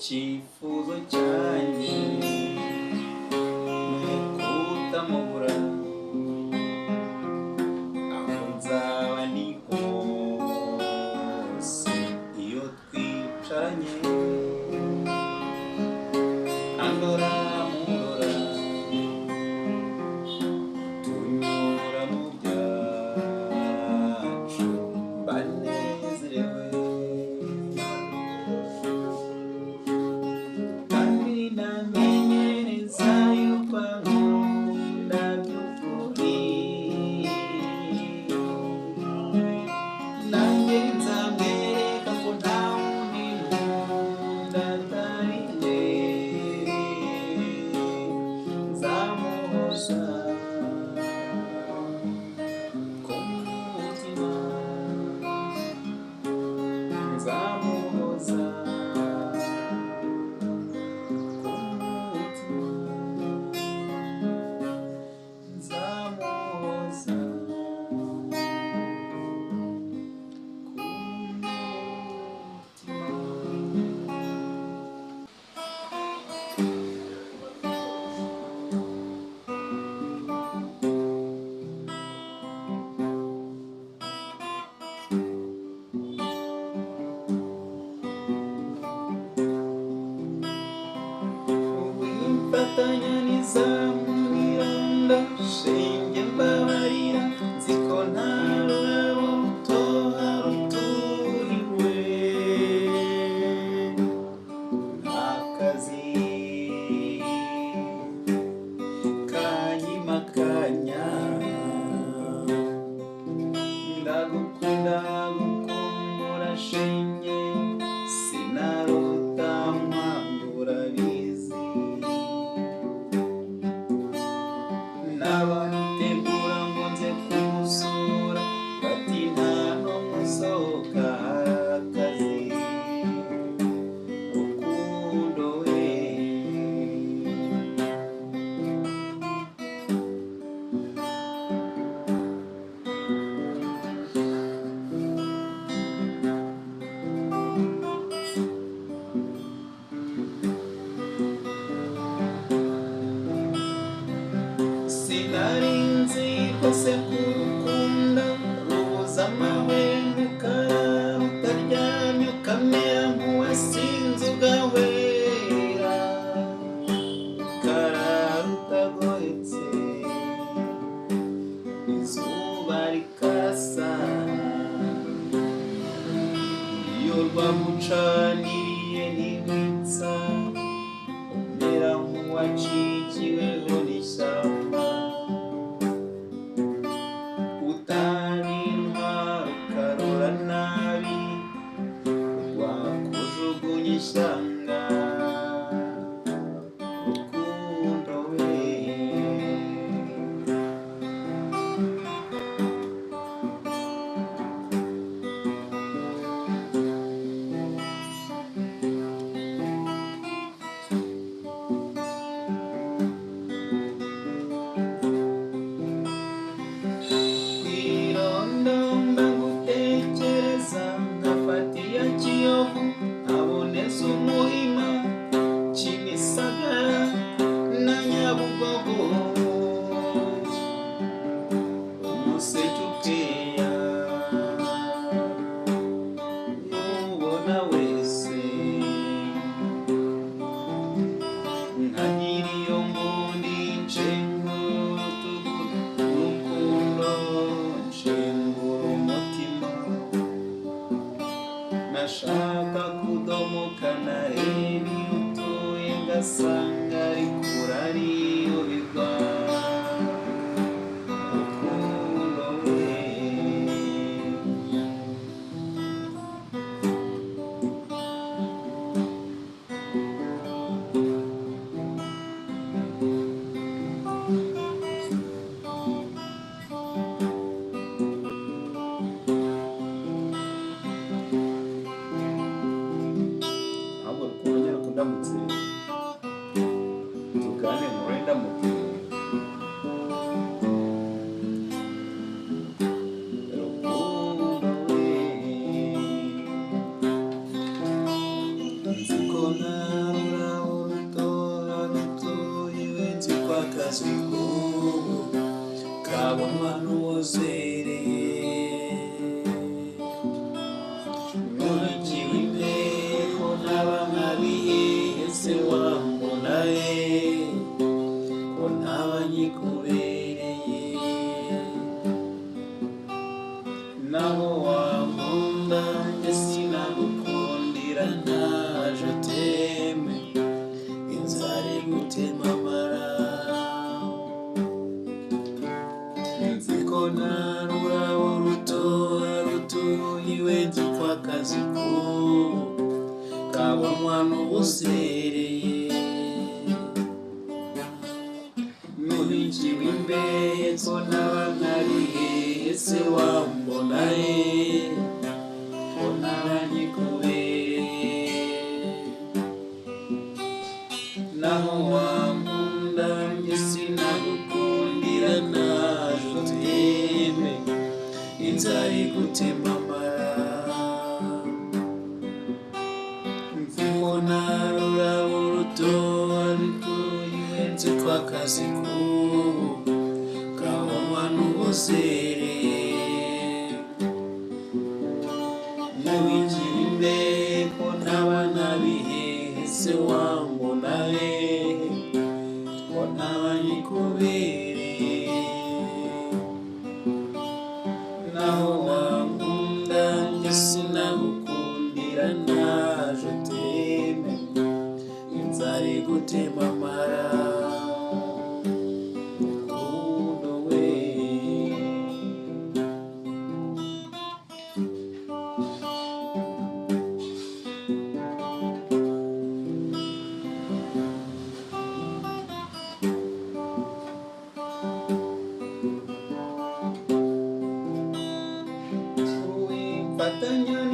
icyifuzo cyanjye ni ukutamubura aho nzaba ndi hose iyo twicaranye andora murora tunyura mu byacu banezerewe kandi namenyereza yuko ankunda by'ukuri nanjye nzamwereka ko nta wundi nkunda atari njye nzamuhoza ku mutima nzamuhoza ku mutima nzamuhoza ku wimfatanya nizamurira ndashinge mbabarira nziko nta rurabo rutoha ruturiwe akazi kanyimakanya ndagukunda gukumbura shinge sinarota nkwambura bizi n'abategura ngo nze kumusura bati nta n'umwe usohoka akazi rukundo we sinarinzi rwose kurukunda rubuza amahwemo rutaryamye ukamera nk'uwasinze ugahwera rutagohetse izuba rikarasa iyo rwagucaniriye ntiwitsa umera nk'uwacikiweho n'ishyamba utabinwa ukarora nabi rwakujugunya ishyanga rukundo we kwirondomba gutekereza nkafata iya kiyovu nkaboneza umuhima kimisagara na nyabugogo umuseke ukeya n'ubona wese nkagira iyo mbundi nshengura urukundo nshengura umutima nashaka kudomoka nareba iyo utuye ngasanga ari kure ariyo bigwa rukundo we ahubwo kongera kundamutse tugane muri ndamutse rukundo we nziko nta na je t'aime inzara igutema amara nziko nta rurabo rutuyiwe nziko akazi kabonwa n'ubusereye nuhinjiwe imbere ko naba nkarihe ese wambona ko naba nkikubereye naho wankunda njye sinagukundira na je t'aime inzara igutema amara nziko nta rurabo rutuyiwe nziko akazi kabonwa n'ubusereye nuhinjiwe imbere ko naba nkabiheye ese wambona ko naba nkikubereye naho wankunda njye sinagukundira na je t'aime inzara igutema amara rukundo we Fatanya